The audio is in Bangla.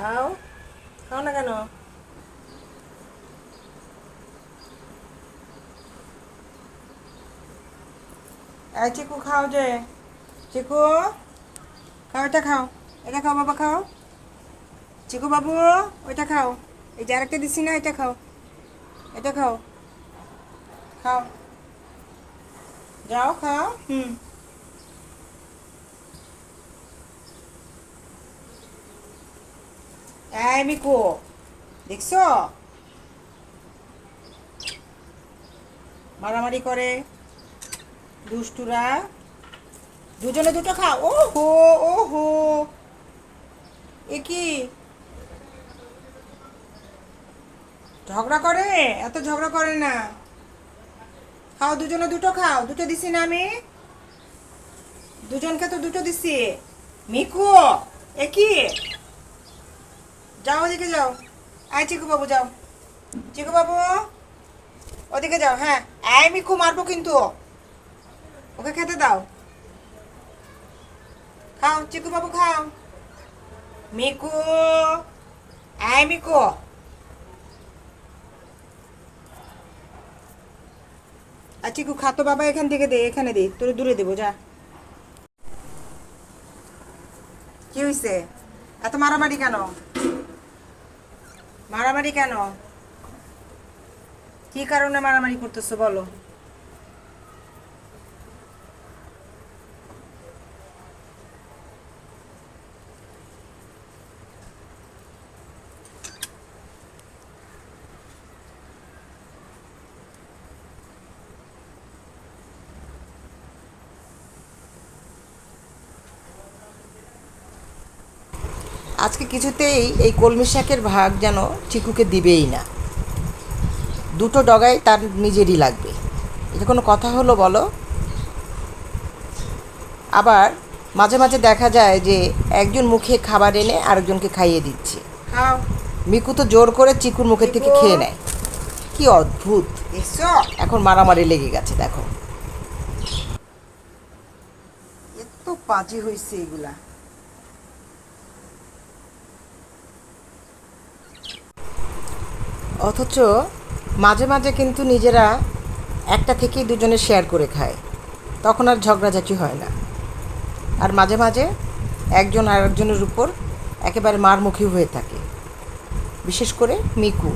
খাও, খাও না কেন? এই চিকু খাও যে, চিকু খাও, এটা খাও, এটা খাও বাবা, খাও চিকু বাবু, ওইটা খাও। এই যে আরেকটা দিছি না, এটা খাও, এটা খাও, খাও, যাও খাও। এই মিকু, দেখছো মারামারি করে দুষ্টুরা। দুজনে দুটো খাও। ও হো, ও হো, এ কি ঝগড়া করে? এত ঝগড়া করে না। খাও, দুজনে দুটো খাও, দুটো দিছি না আমি, দুজনকে তো দুটো দিছি। মিকু, এ কি? যাও ওদিকে যাও। আয় চিকু বাবু যাও, চিকু বাবু ওদিকে যাও। হ্যাঁ, আয় মিকু, মারবো কিন্তু। ওকে খেতে দাও। খাও চিকু বাবু, খাও। মিকু, আয় মিকু। আর চিকু খা তো বাবা, এখান থেকে দে, এখানে দে, তোর দূরে দেবো, যা। কি হয়েছে? এত মারামারি কেন? মারামারি কেন? কি কারণে মারামারি করতেছো বলো? আজকে কিছুতেই এই কলমি শাকের ভাগ যেন চিকুকে দিবেই না। দুটো ডগায় তার নিজেরই লাগবে। এটা কোনো কথা হলো বলো? আবার মাঝে মাঝে দেখা যায় যে একজন মুখে খাবার এনে আরেকজনকে খাইয়ে দিচ্ছে। খাও। মিকু তো জোর করে চিকুর মুখের থেকে খেয়ে নেয়। কি অদ্ভুত! এখন মারামারি লেগে গেছে, দেখো। এত বাজে হয়েছে এগুলা। অথচ মাঝে মাঝে কিন্তু নিজেরা একটা থেকেই দুজনে শেয়ার করে খায়, তখন আর ঝগড়াঝাটি হয় না। আর মাঝে মাঝে একজন আর একজনের উপর একেবারে মারমুখী হয়ে থাকে, বিশেষ করে মিকু।